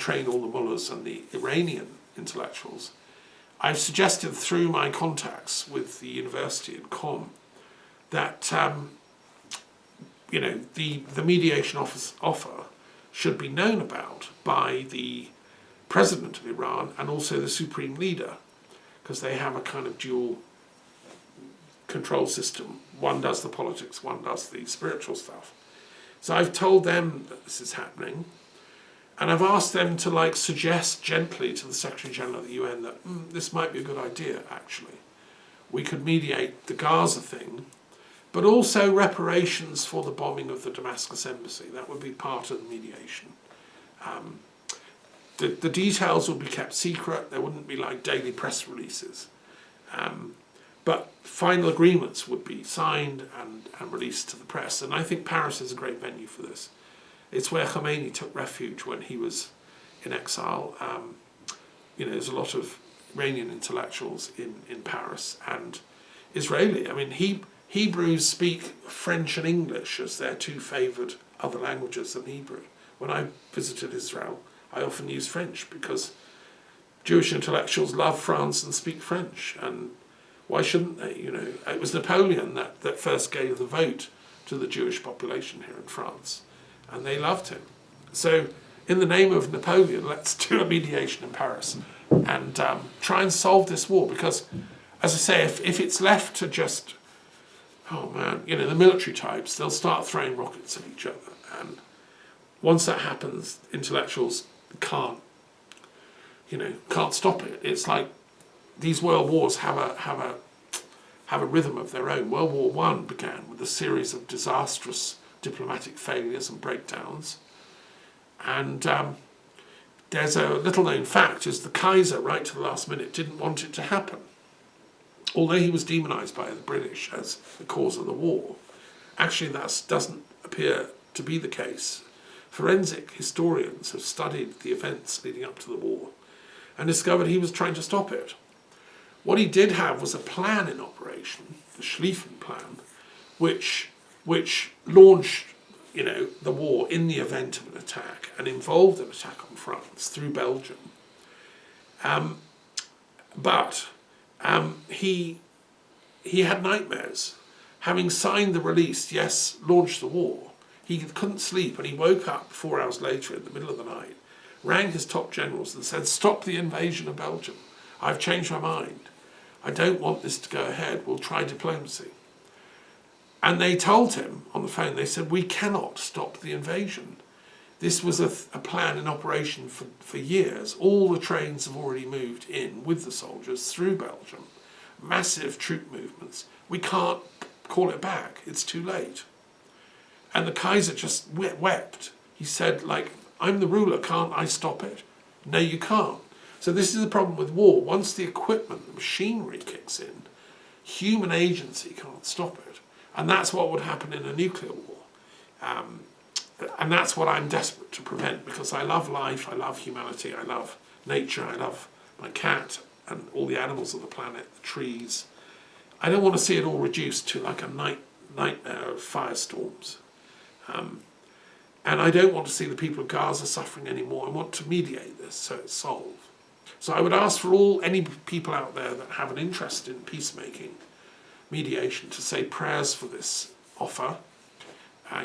train all the mullahs and the Iranian intellectuals, I've suggested through my contacts with the university in Qom that the mediation offer should be known about by the president of Iran and also the supreme leader, because they have a kind of dual control system. One does the politics, one does the spiritual stuff. So I've told them that this is happening, and I've asked them to suggest gently to the Secretary General of the UN that this might be a good idea, actually. We could mediate the Gaza thing, but also reparations for the bombing of the Damascus embassy. That would be part of the mediation. The details would be kept secret. There wouldn't be daily press releases. But final agreements would be signed and released to the press. And I think Paris is a great venue for this. It's where Khomeini took refuge when he was in exile. There's a lot of Iranian intellectuals in Paris and Israeli. I mean, Hebrews speak French and English as their two favoured other languages than Hebrew. When I visited Israel, I often used French because Jewish intellectuals love France and speak French, and why shouldn't they? It was Napoleon that first gave the vote to the Jewish population here in France, and they loved him. So in the name of Napoleon, let's do a mediation in Paris and try and solve this war, because, as I say, if it's left to just, the military types, they'll start throwing rockets at each other, and once that happens, intellectuals can't stop it. It's like these world wars have a rhythm of their own. World War I began with a series of disastrous diplomatic failures and breakdowns, and there's a little known fact is the Kaiser, right to the last minute, didn't want it to happen. Although he was demonised by the British as the cause of the war, actually that doesn't appear to be the case. Forensic historians have studied the events leading up to the war and discovered he was trying to stop it. What he did have was a plan in operation, the Schlieffen Plan, which launched the war in the event of an attack and involved an attack on France through Belgium. But he had nightmares. Having signed the release, yes, launched the war, he couldn't sleep, and he woke up 4 hours later in the middle of the night, rang his top generals and said, "Stop the invasion of Belgium. I've changed my mind. I don't want this to go ahead. We'll try diplomacy." And they told him on the phone, they said, "We cannot stop the invasion. This was a plan in operation for years. All the trains have already moved in with the soldiers through Belgium. Massive troop movements. We can't call it back. It's too late." And the Kaiser just wept. He said, "I'm the ruler, can't I stop it?" No, you can't. So this is the problem with war. Once the equipment, the machinery kicks in, human agency can't stop it. And that's what would happen in a nuclear war. And that's what I'm desperate to prevent, because I love life, I love humanity, I love nature, I love my cat and all the animals of the planet, the trees. I don't want to see it all reduced to a nightmare of firestorms. And I don't want to see the people of Gaza suffering anymore. I want to mediate this so it's solved. So I would ask for any people out there that have an interest in peacemaking, mediation, to say prayers for this offer.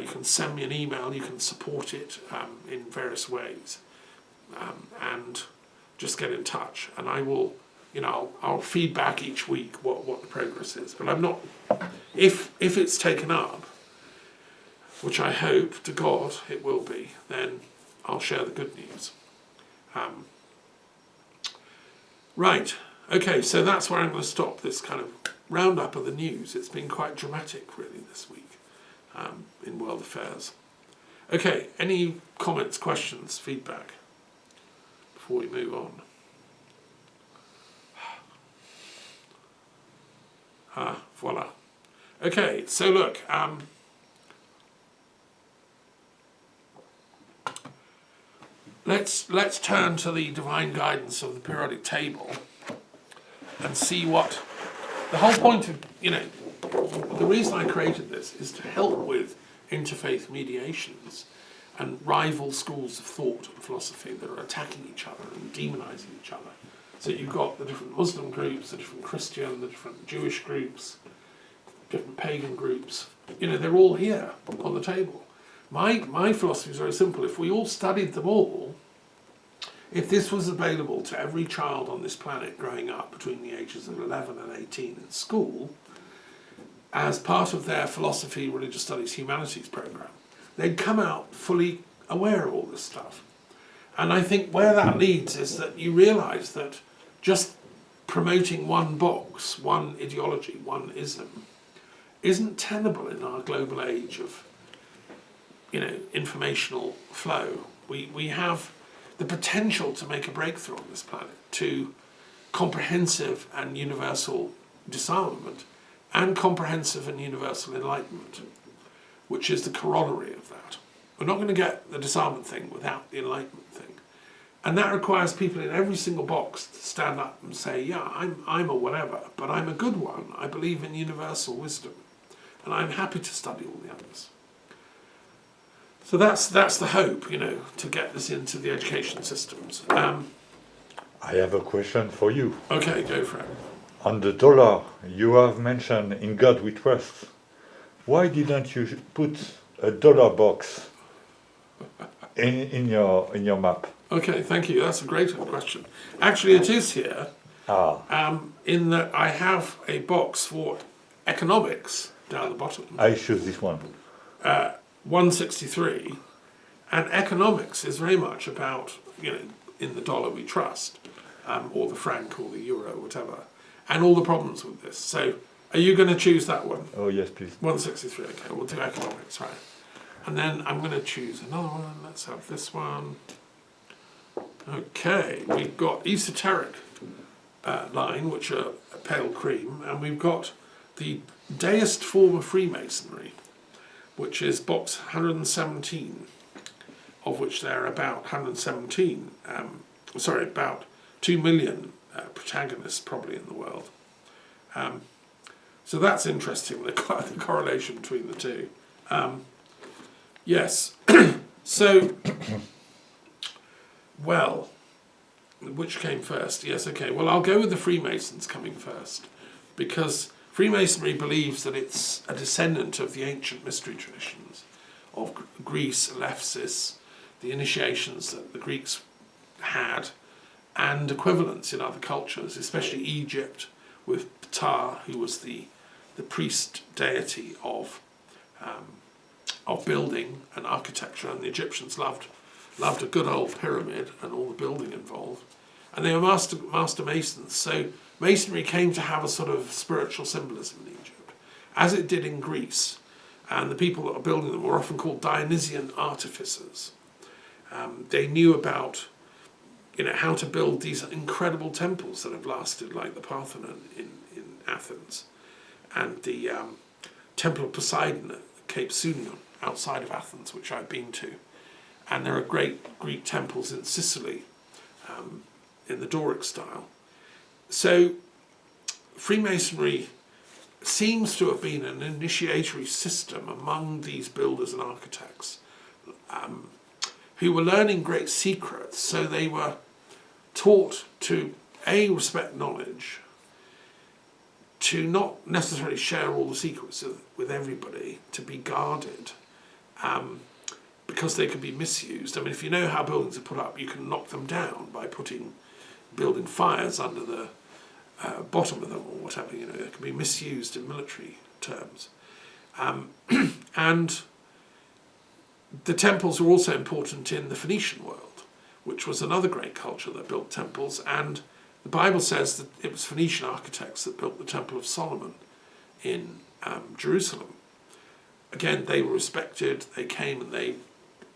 You can send me an email, you can support it in various ways, and just get in touch. And I will, I'll feed back each week what the progress is. But I'm not, if it's taken up, which I hope to God it will be, then I'll share the good news. Right, okay, so that's where I'm going to stop this kind of roundup of the news. It's been quite dramatic, really, this week in world affairs. Okay, any comments, questions, feedback before we move on? Voila. Okay, so look, let's turn to the divine guidance of the periodic table and see what the whole point of, the reason I created this is to help with interfaith mediations and rival schools of thought and philosophy that are attacking each other and demonizing each other. So you've got the different Muslim groups, the different Christian, the different Jewish groups, different pagan groups. You know, they're all here on the table. My philosophy is very simple. If we all studied them all, if this was available to every child on this planet growing up between the ages of 11 and 18 in school, as part of their philosophy, religious studies, humanities program, they'd come out fully aware of all this stuff. And I think where that leads is that you realise that just promoting one box, one ideology, one ism, isn't tenable in our global age of, you know, informational flow. We have the potential to make a breakthrough on this planet to comprehensive and universal disarmament and comprehensive and universal enlightenment, which is the corollary of that. We're not going to get the disarmament thing without the enlightenment thing. And that requires people in every single box to stand up and say, yeah, I'm a whatever, but I'm a good one. I believe in universal wisdom. And I'm happy to study all the others. So that's the hope, you know, to get this into the education systems. I have a question for you. Okay, go for it. On the dollar, you have mentioned in God we trust. Why didn't you put a dollar box in your map? Okay, thank you. That's a great question. Actually, it is here. In that I have a box for economics down the bottom. I choose this one. 163, and economics is very much about, you know, in the dollar we trust, or the franc or the euro, whatever, and all the problems with this. So, are you going to choose that one? Oh yes, please. 163. Okay, we'll do economics, right? And then I'm going to choose another one. Let's have this one. Okay, we've got esoteric line, which are pale cream, and we've got the deist form of Freemasonry, which is box 117, of which there are about 117, about 2 million protagonists probably in the world. So that's interesting, the correlation between the two. Yes, so, well, which came first? Yes, okay, well I'll go with the Freemasons coming first, because Freemasonry believes that it's a descendant of the ancient mystery traditions of Greece, Ephesus, the initiations that the Greeks had, and equivalents in other cultures, especially Egypt, with Ptah, who was the priest deity of building and architecture, and the Egyptians loved a good old pyramid and all the building involved, and they were master masons. So Masonry came to have a sort of spiritual symbolism in Egypt, as it did in Greece, and the people that were building them were often called Dionysian artificers. They knew about, you know, how to build these incredible temples that have lasted, like the Parthenon in Athens, and the Temple of Poseidon at Cape Sunion outside of Athens, which I've been to, and there are great Greek temples in Sicily, in the Doric style. So Freemasonry seems to have been an initiatory system among these builders and architects who were learning great secrets. So they were taught to respect knowledge, to not necessarily share all the secrets with everybody, to be guarded, because they could be misused. I mean, if you know how buildings are put up, you can knock them down by building fires under the bottom of them or whatever. You know, they can be misused in military terms. And the temples were also important in the Phoenician world, which was another great culture that built temples, and the Bible says that it was Phoenician architects that built the Temple of Solomon in Jerusalem. Again, they were respected. They came and they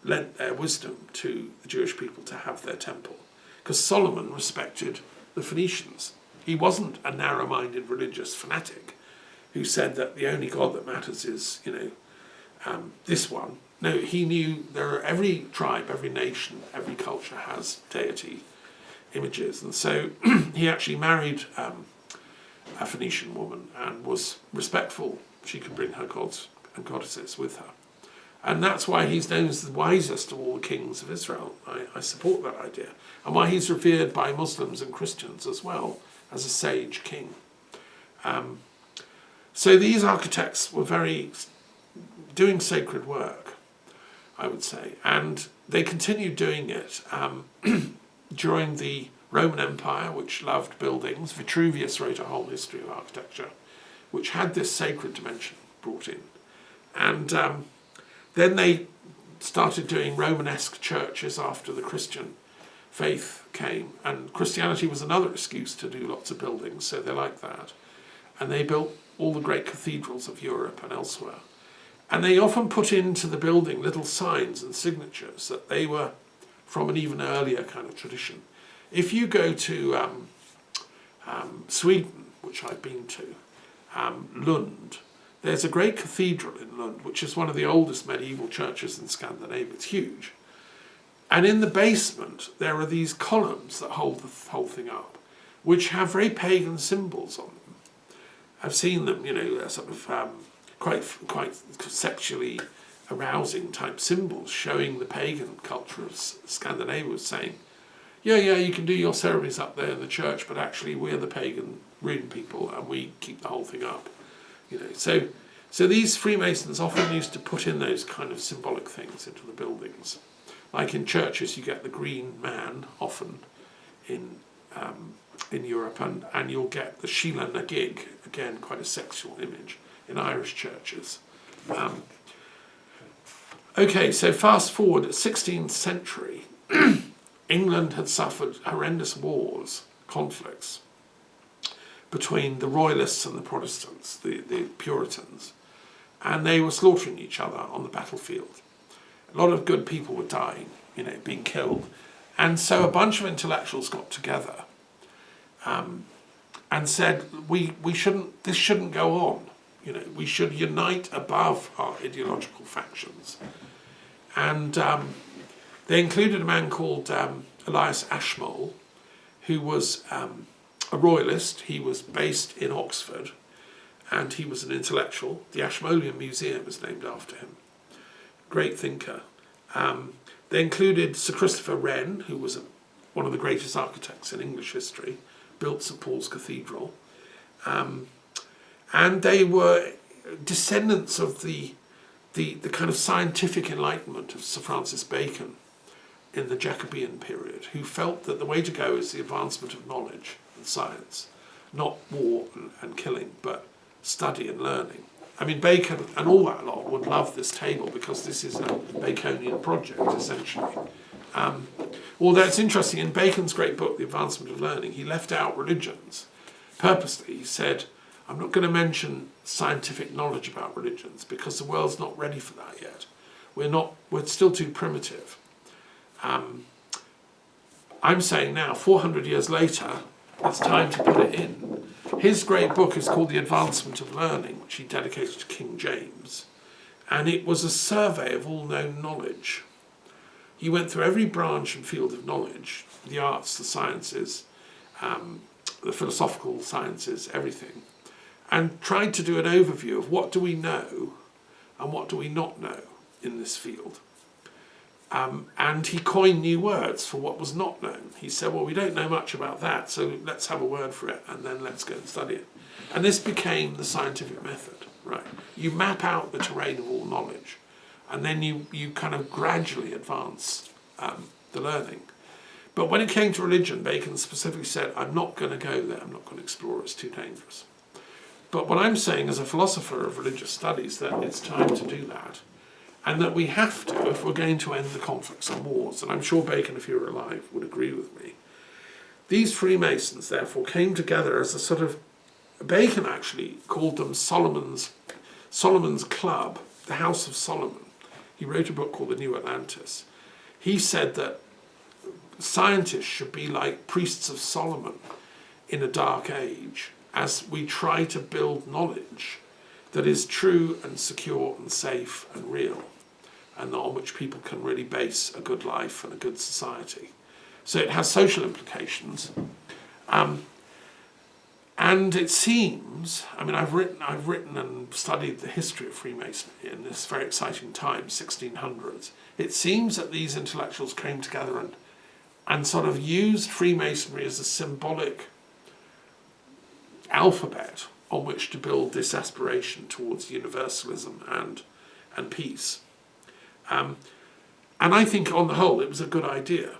lent their wisdom to the Jewish people to have their temple, because Solomon respected the Phoenicians. He wasn't a narrow-minded religious fanatic who said that the only God that matters is, you know, this one. No, he knew every tribe, every nation, every culture has deity images, and so he actually married a Phoenician woman and was respectful. She could bring her gods and goddesses with her, And that's why he's known as the wisest of all the kings of Israel. I support that idea. And why he's revered by Muslims and Christians as well as a sage king. So these architects were doing sacred work, I would say. And they continued doing it during the Roman Empire, which loved buildings. Vitruvius wrote a whole history of architecture, which had this sacred dimension brought in. And then they started doing Romanesque churches after the Christian faith came. And Christianity was another excuse to do lots of buildings, so they liked that. And they built all the great cathedrals of Europe and elsewhere. And they often put into the building little signs and signatures that they were from an even earlier kind of tradition. If you go to Sweden, which I've been to, Lund, there's a great cathedral in Lund, which is one of the oldest medieval churches in Scandinavia. It's huge. And in the basement, there are these columns that hold the whole thing up, which have very pagan symbols on them. I've seen them, they're sort of quite sexually arousing type symbols showing the pagan culture of Scandinavia, saying, yeah, you can do your ceremonies up there in the church, but actually we're the pagan rune people and we keep the whole thing up. So these Freemasons often used to put in those kind of symbolic things into the buildings. Like in churches, you get the green man often in Europe, and you'll get the Sheila na gig, again quite a sexual image, in Irish churches. Okay, so fast forward, 16th century, England had suffered horrendous wars, conflicts, between the Royalists and the Protestants, the Puritans, and they were slaughtering each other on the battlefield. A lot of good people were dying, being killed. And so a bunch of intellectuals got together and said, this shouldn't go on. We should unite above our ideological factions. And they included a man called Elias Ashmole, who was a royalist. He was based in Oxford, and he was an intellectual. The Ashmolean Museum is named after him. Great thinker. They included Sir Christopher Wren, who was one of the greatest architects in English history, built St Paul's Cathedral. And they were descendants of the kind of scientific enlightenment of Sir Francis Bacon in the Jacobean period, who felt that the way to go is the advancement of knowledge and science, not war and killing, but study and learning. I mean, Bacon and all that lot would love this table because this is a Baconian project, essentially. Although it's interesting, in Bacon's great book, The Advancement of Learning, he left out religions. Purposely, he said, I'm not going to mention scientific knowledge about religions because the world's not ready for that yet. We're still too primitive. I'm saying now, 400 years later, it's time to put it in. His great book is called The Advancement of Learning, which he dedicated to King James. And it was a survey of all known knowledge. He went through every branch and field of knowledge, the arts, the sciences, the philosophical sciences, everything, and tried to do an overview of what do we know and what do we not know in this field. And he coined new words for what was not known. He said, well, we don't know much about that, so let's have a word for it, and then let's go and study it. And this became the scientific method, right? You map out the terrain of all knowledge, and then you kind of gradually advance the learning. But when it came to religion, Bacon specifically said, I'm not going to go there, I'm not going to explore, it's too dangerous. But what I'm saying as a philosopher of religious studies, that it's time to do that. And that we have to, if we're going to end the conflicts and wars, and I'm sure Bacon, if he were alive, would agree with me. These Freemasons, therefore, came together as a sort of, Bacon actually called them Solomon's Club, the House of Solomon. He wrote a book called The New Atlantis. He said that scientists should be like priests of Solomon in a dark age, as we try to build knowledge that is true and secure and safe and real, and on which people can really base a good life and a good society. So it has social implications. And it seems, I mean, I've written and studied the history of Freemasonry in this very exciting time, 1600s. It seems that these intellectuals came together and sort of used Freemasonry as a symbolic alphabet on which to build this aspiration towards universalism and peace. And I think on the whole it was a good idea.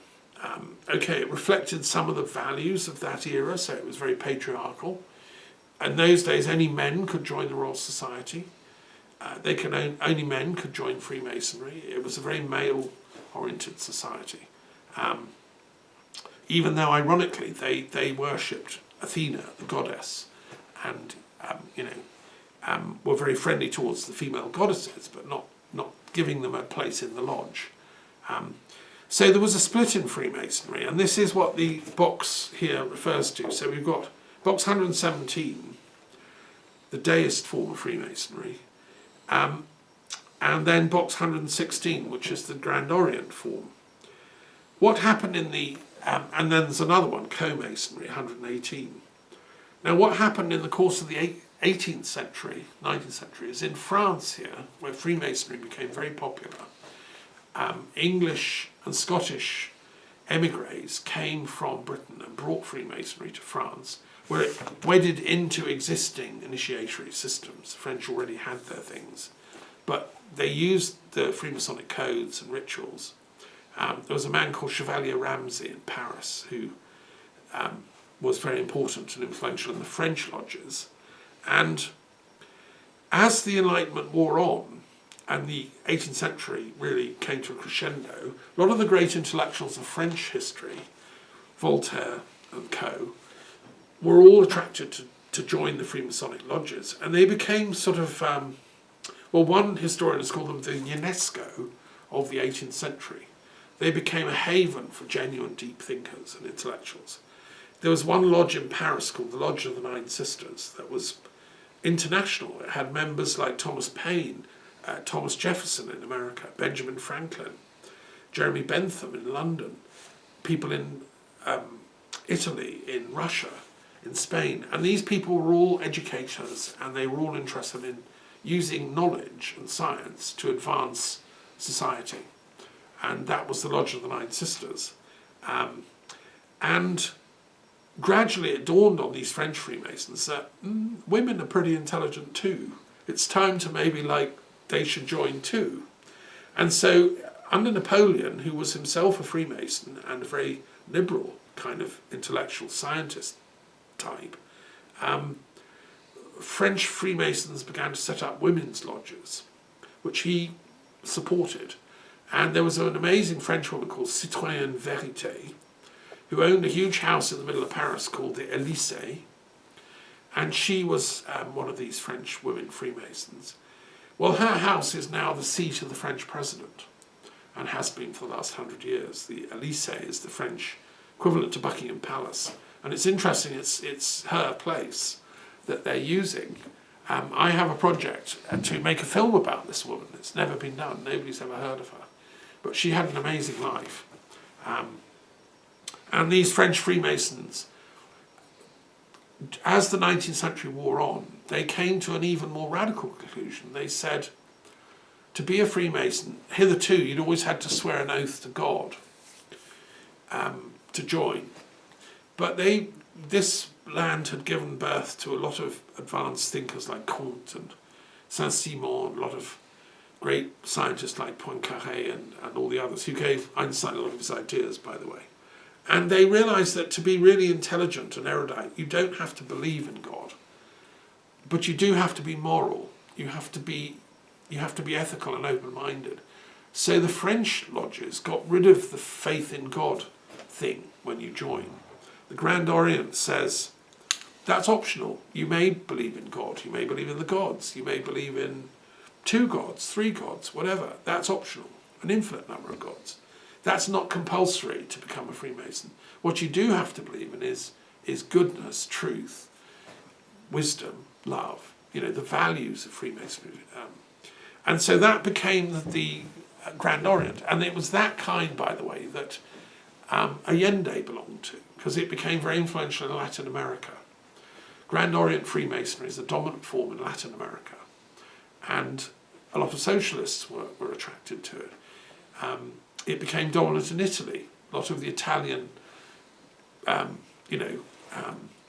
Okay, it reflected some of the values of that era, so it was very patriarchal. In those days, only men could join the Royal Society. Only men could join Freemasonry. It was a very male-oriented society. Even though, ironically, they worshipped Athena, the goddess, and were very friendly towards the female goddesses, but not giving them a place in the lodge. So there was a split in Freemasonry, and this is what the box here refers to. So we've got box 117, the deist form of Freemasonry, and then box 116, which is the Grand Orient form. What happened in the, and then there's another one, Co-Masonry, 118. Now what happened in the course of the 18th century, 19th century, is in France here, where Freemasonry became very popular, English and Scottish emigres came from Britain and brought Freemasonry to France, where it wedded into existing initiatory systems. The French already had their things, but they used the Freemasonic codes and rituals. There was a man called Chevalier Ramsay in Paris who was very important and influential in the French lodges. And as the Enlightenment wore on, and the 18th century really came to a crescendo, a lot of the great intellectuals of French history, Voltaire and co, were all attracted to join the Freemasonic lodges. And they became sort of, one historian has called them the UNESCO of the 18th century. They became a haven for genuine deep thinkers and intellectuals. There was one lodge in Paris called the Lodge of the Nine Sisters that was international. It had members like Thomas Paine, Thomas Jefferson in America, Benjamin Franklin, Jeremy Bentham in London, people in Italy, in Russia, in Spain. And these people were all educators, and they were all interested in using knowledge and science to advance society. And that was the Lodge of the Nine Sisters. And gradually it dawned on these French Freemasons that women are pretty intelligent too. It's time to maybe they should join too. And so under Napoleon, who was himself a Freemason and a very liberal kind of intellectual scientist type, French Freemasons began to set up women's lodges, which he supported. And there was an amazing French woman called Citoyenne Vérité, who owned a huge house in the middle of Paris called the Élysée. And she was one of these French women Freemasons. Well, her house is now the seat of the French president, and has been for the last 100 years. The Élysée is the French equivalent to Buckingham Palace. And it's interesting, it's her place that they're using. I have a project to make a film about this woman. It's never been done. Nobody's ever heard of her. But she had an amazing life. And these French Freemasons, as the 19th century wore on, they came to an even more radical conclusion. They said, to be a Freemason, hitherto you'd always had to swear an oath to God to join. But this land had given birth to a lot of advanced thinkers like Comte and Saint-Simon, a lot of great scientists like Poincaré and all the others, who gave Einstein a lot of his ideas, by the way. And they realized that to be really intelligent and erudite, you don't have to believe in God, but you do have to be moral. You have to be ethical and open-minded. So the French lodges got rid of the faith in God thing when you join. The Grand Orient says that's optional. You may believe in God, you may believe in the gods, you may believe in 2 gods, 3 gods, whatever. That's optional, an infinite number of gods. That's not compulsory to become a Freemason. What you do have to believe in is goodness, truth, wisdom, love, the values of Freemasonry. And so that became the Grand Orient. And it was that kind, by the way, that Allende belonged to, because it became very influential in Latin America. Grand Orient Freemasonry is the dominant form in Latin America, and a lot of socialists were attracted to it. It became dominant in Italy. A lot of the Italian,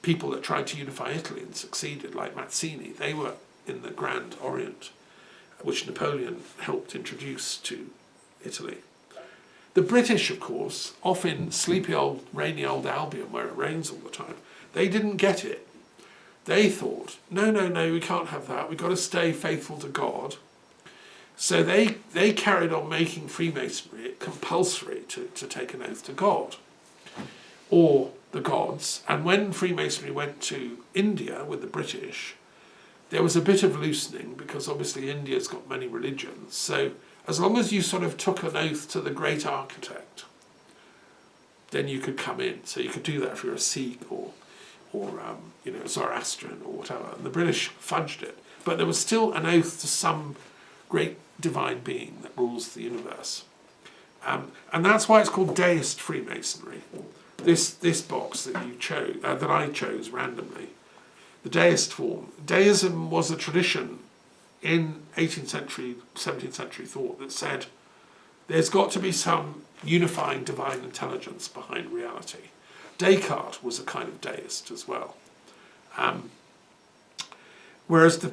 people that tried to unify Italy and succeeded, like Mazzini, they were in the Grand Orient, which Napoleon helped introduce to Italy. The British, of course, off in sleepy old, rainy old Albion, where it rains all the time, they didn't get it. They thought, no, we can't have that. We've got to stay faithful to God. So they carried on making Freemasonry compulsory to take an oath to God or the gods. And when Freemasonry went to India with the British, there was a bit of loosening, because obviously India's got many religions. So as long as you sort of took an oath to the great architect, then you could come in. So you could do that if you're a Sikh or Zoroastrian or whatever. And the British fudged it. But there was still an oath to some great divine being that rules the universe. And that's why it's called Deist Freemasonry. This box that you chose, that I chose randomly, the Deist form. Deism was a tradition in 18th century, 17th century thought that said there's got to be some unifying divine intelligence behind reality. Descartes was a kind of deist as well. Whereas the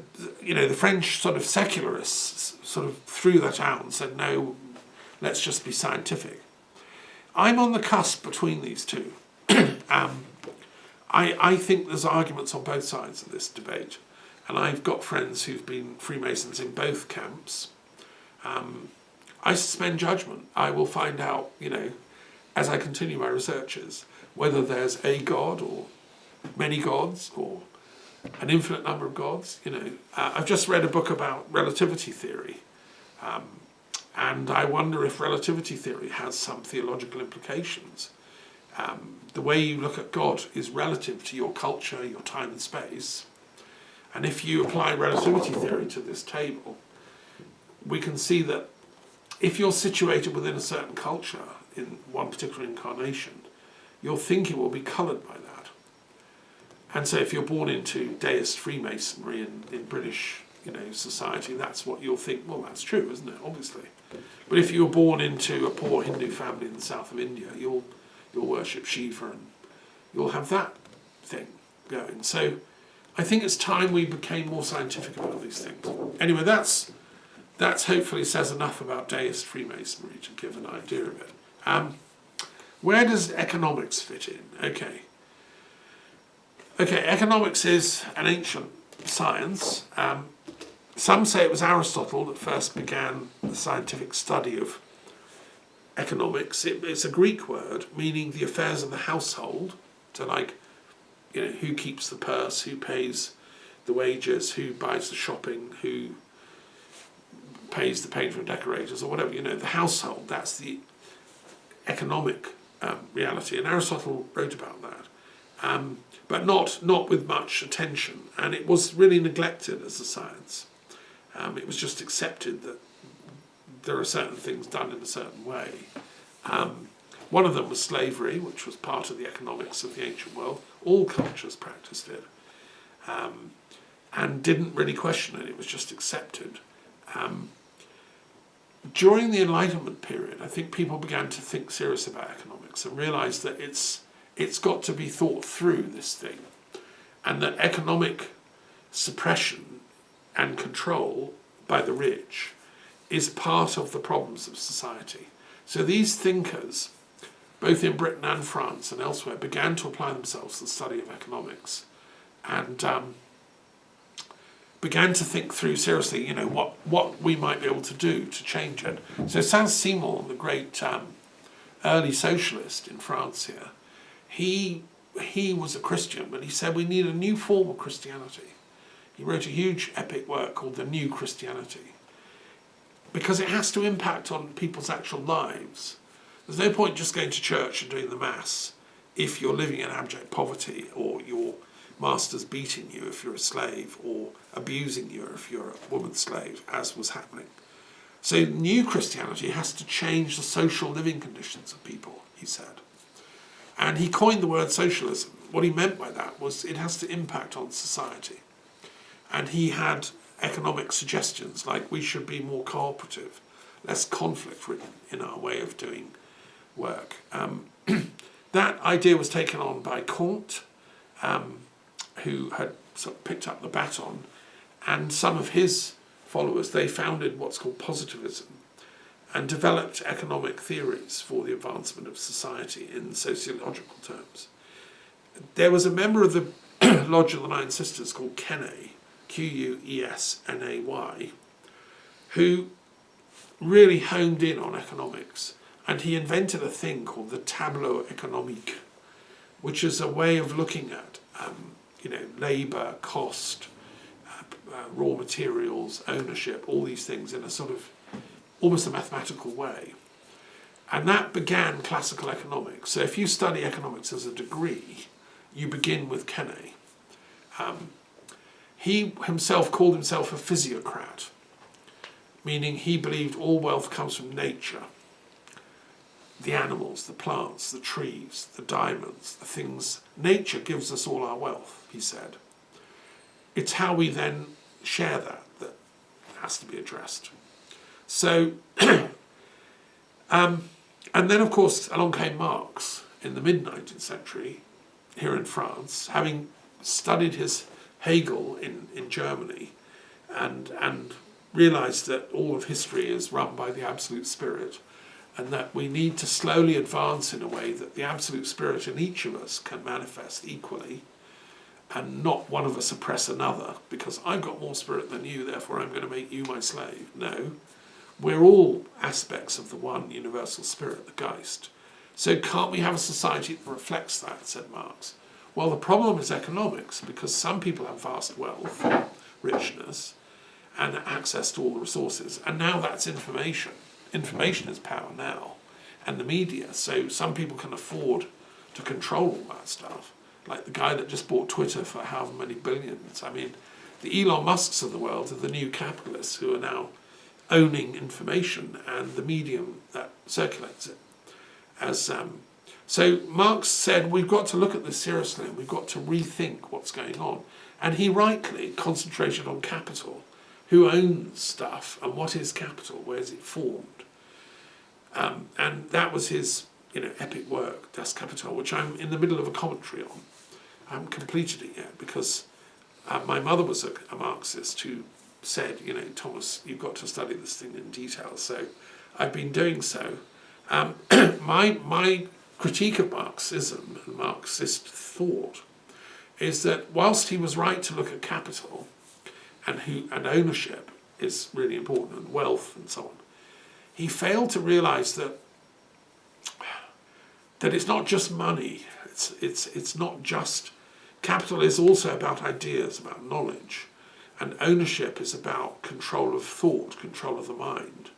French sort of secularists sort of threw that out and said, no, let's just be scientific. I'm on the cusp between these two. I think there's arguments on both sides of this debate. And I've got friends who've been Freemasons in both camps. I suspend judgment. I will find out, as I continue my researches, whether there's a God or many gods or an infinite number of gods. I've just read a book about relativity theory, and I wonder if relativity theory has some theological implications. The way you look at God is relative to your culture, your time and space. And if you apply relativity theory to this table, we can see that if you're situated within a certain culture in one particular incarnation, your thinking will be coloured by that. And so if you're born into Deist Freemasonry in British society, that's what you'll think. Well, that's true, isn't it? Obviously. But if you're born into a poor Hindu family in the south of India, you'll worship Shiva and you'll have that thing going. So I think it's time we became more scientific about these things. Anyway, that's hopefully says enough about Deist Freemasonry to give an idea of it. Where does economics fit in? Okay, economics is an ancient science. Some say it was Aristotle that first began the scientific study of economics. It's a Greek word meaning the affairs of the household. So who keeps the purse, who pays the wages, who buys the shopping, who pays the painter and decorators, or whatever, the household, that's the economic reality. And Aristotle wrote about that, but not with much attention, and it was really neglected as a science. It was just accepted that there are certain things done in a certain way. One of them was slavery, which was part of the economics of the ancient world. All cultures practiced it, and didn't really question it. It was just accepted. During the Enlightenment period, I think people began to think seriously about economics and realised that it's got to be thought through, this thing, and that economic suppression and control by the rich is part of the problems of society. So these thinkers, both in Britain and France and elsewhere, began to apply themselves to the study of economics and began to think through seriously, what we might be able to do to change it. So Saint-Simon, the great early socialist in France here, he was a Christian, but he said we need a new form of Christianity. He wrote a huge epic work called The New Christianity, because it has to impact on people's actual lives. There's no point just going to church and doing the mass if you're living in abject poverty, or your master's beating you if you're a slave, or abusing you if you're a woman slave, as was happening. So new Christianity has to change the social living conditions of people, he said. And he coined the word socialism. what he meant by that was it has to impact on society. And he had economic suggestions like we should be more cooperative, less conflict-ridden in our way of doing work. That idea was taken on by Comte, who had sort of picked up the baton, and some of his followers. They founded what's called positivism and developed economic theories for the advancement of society in sociological terms. There was a member of the Lodge of the Nine Sisters called Quenet, Quesenay, who really honed in on economics, and he invented a thing called the tableau économique, which is a way of looking at labour, cost, raw materials, ownership, all these things in a sort of almost a mathematical way. And that began classical economics. So if you study economics as a degree, you begin with Quenet. He himself called himself a physiocrat, meaning he believed all wealth comes from nature. The animals, the plants, the trees, the diamonds, the things. Nature gives us all our wealth, he said. It's how we then share that has to be addressed. So, and then of course along came Marx in the mid-19th century here in France, having studied his Hegel in Germany and realised that all of history is run by the absolute spirit, and that we need to slowly advance in a way that the absolute spirit in each of us can manifest equally, and not one of us oppress another because I've got more spirit than you, therefore I'm going to make you my slave. No, we're all aspects of the one universal spirit, the Geist. So can't we have a society that reflects that, said Marx. Well, the problem is economics, because some people have vast wealth, richness, and access to all the resources, and now that's information. Information is power now, and the media, so some people can afford to control all that stuff, like the guy that just bought Twitter for however many billions. I mean, the Elon Musks of the world are the new capitalists who are now owning information and the medium that circulates it. So Marx said we've got to look at this seriously and we've got to rethink what's going on. And he rightly concentrated on capital. Who owns stuff and what is capital? Where is it formed? And that was his epic work, Das Kapital, which I'm in the middle of a commentary on. I haven't completed it yet because my mother was a Marxist who said, Thomas, you've got to study this thing in detail. So I've been doing so. My critique of Marxism and Marxist thought is that whilst he was right to look at capital and ownership is really important, and wealth and so on, he failed to realise that it's not just money. It's not just capital is also about ideas, about knowledge, and ownership is about control of thought, control of the mind.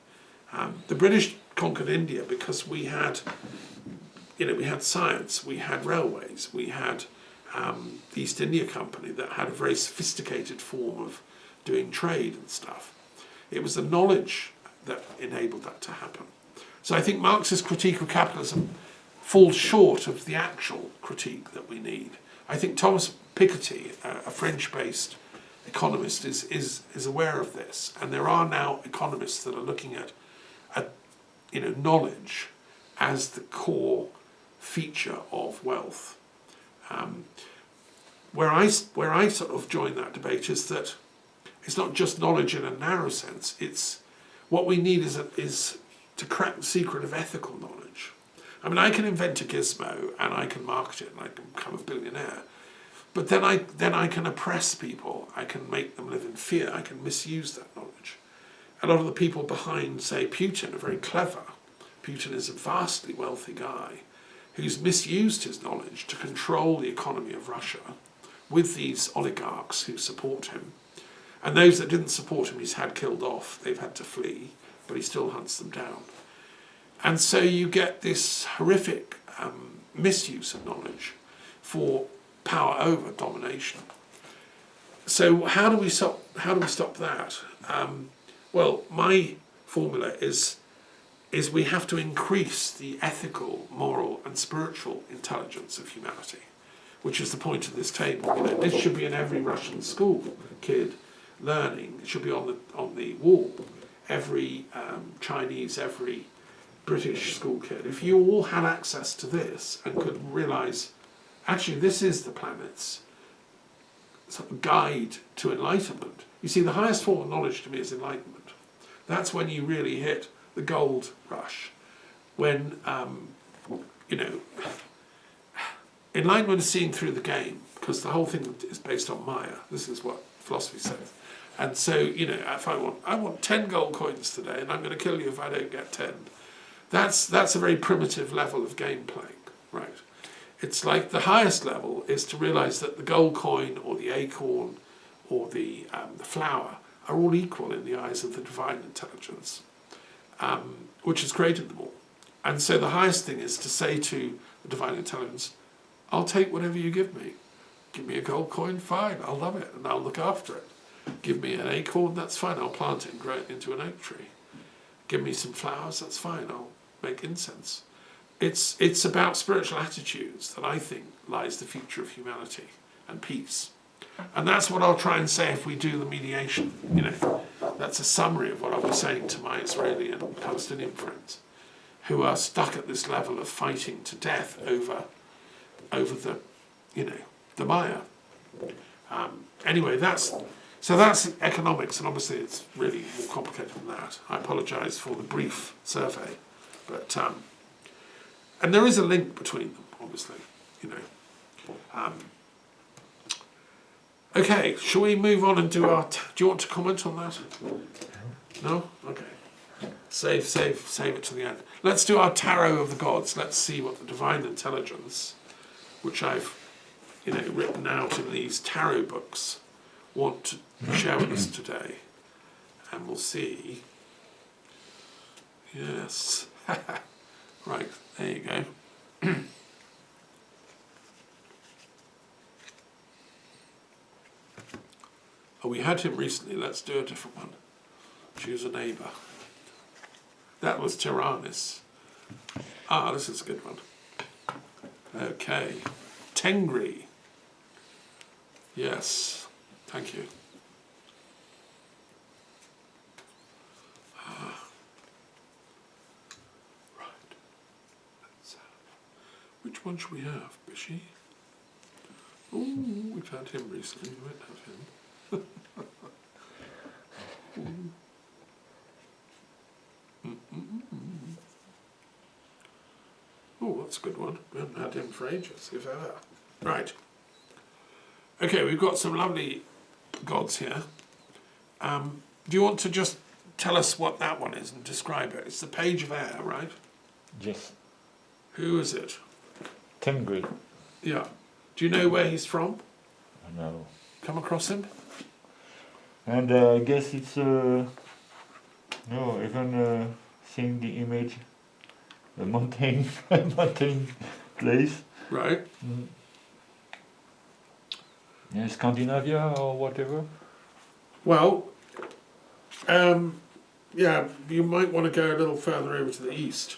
The British conquered India because we had science, we had railways, we had the East India Company that had a very sophisticated form of doing trade and stuff. It was the knowledge that enabled that to happen. So I think Marx's critique of capitalism falls short of the actual critique that we need. I think Thomas Piketty, a French-based economist, is aware of this, and there are now economists that are looking at knowledge as the core feature of wealth. Where I sort of join that debate is that it's not just knowledge in a narrow sense. It's what we need is to crack the secret of ethical knowledge. I mean, I can invent a gizmo and I can market it and I can become a billionaire, but then I can oppress people. I can make them live in fear. I can misuse that knowledge. A lot of the people behind, say, Putin are very clever. Putin is a vastly wealthy guy who's misused his knowledge to control the economy of Russia with these oligarchs who support him. And those that didn't support him, he's had killed off. They've had to flee, but he still hunts them down. And so you get this horrific misuse of knowledge for power over domination. So how do we stop that? Well, my formula is we have to increase the ethical, moral, and spiritual intelligence of humanity. which is the point of this table. You know, this should be in every Russian school kid learning. It should be on the wall. Every Chinese, every British school kid. If you all had access to this and could realise, actually, this is the planet's sort of guide to enlightenment. You see, the highest form of knowledge to me is enlightenment. That's when you really hit the gold rush. When, you know, enlightenment is seeing through the game, because the whole thing is based on Maya. This is what philosophy says. And so, you know, if I want 10 gold coins today, and I'm going to kill you if I don't get 10. That's a very primitive level of game playing, right? It's like the highest level is to realise that the gold coin or the acorn or the flower are all equal in the eyes of the divine intelligence, which has created them all. And so the highest thing is to say to the divine intelligence, I'll take whatever you give me. Give me a gold coin, fine, I'll love it and I'll look after it. Give me an acorn, that's fine, I'll plant it and grow it into an oak tree. Give me some flowers, that's fine, I'll make incense. It's about spiritual attitudes that I think lies the future of humanity and peace. And that's what I'll try and say if we do the mediation. You know, that's a summary of what I'll be saying to my Israeli and Palestinian friends who are stuck at this level of fighting to death over the, you know, the Maya. Anyway, that's economics, and obviously it's really more complicated than that. I apologise for the brief survey, but and there is a link between them, obviously, you know. Okay, shall we move on and do our... do you want to comment on that? No? Okay. Save it to the end. Let's do our tarot of the gods. Let's see what the divine intelligence, which I've, you know, written out in these tarot books, want to share with us today. And we'll see. Yes. Right, there you go. Oh, we had him recently. Let's do a different one. Choose a neighbour. That was Tyrannus. Ah, this is a good one. Okay. Tengri. Yes. Thank you. Right. Which one should we have? Bishy? Oh, we've had him recently. We won't have him. Oh, that's a good one. We haven't had him for ages, if ever. Right. Okay, we've got some lovely gods here. Do you want to just tell us what that one is and describe it? It's the Page of Air, right? Yes. Who is it? Tengri. Yeah. Do you know where he's from? No. Come across him? And I guess it's no, even seeing the image, the mountain, mountain place. Right. Yeah, Scandinavia or whatever. Well, yeah, you might want to go a little further over to the east.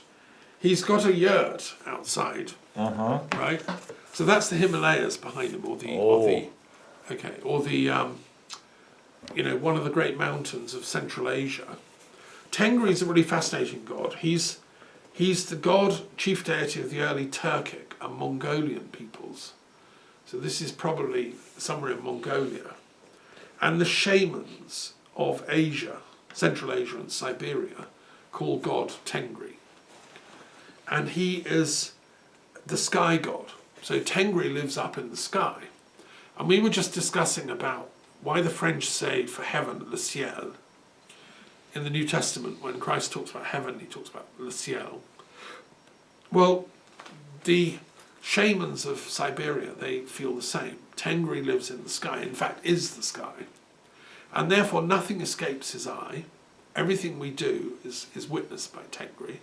He's got a yurt outside, right? So that's the Himalayas behind him, or the you know, one of the great mountains of Central Asia. Tengri is a really fascinating god. He's the god, chief deity of the early Turkic and Mongolian peoples. So this is probably somewhere in Mongolia. And the shamans of Asia, Central Asia and Siberia, call god Tengri. And he is the sky god. So Tengri lives up in the sky. And we were just discussing about why the French say for heaven, le ciel. In the New Testament, when Christ talks about heaven, he talks about le ciel. Well, the shamans of Siberia, they feel the same. Tengri lives in the sky, in fact is the sky. And therefore nothing escapes his eye. Everything we do is witnessed by Tengri.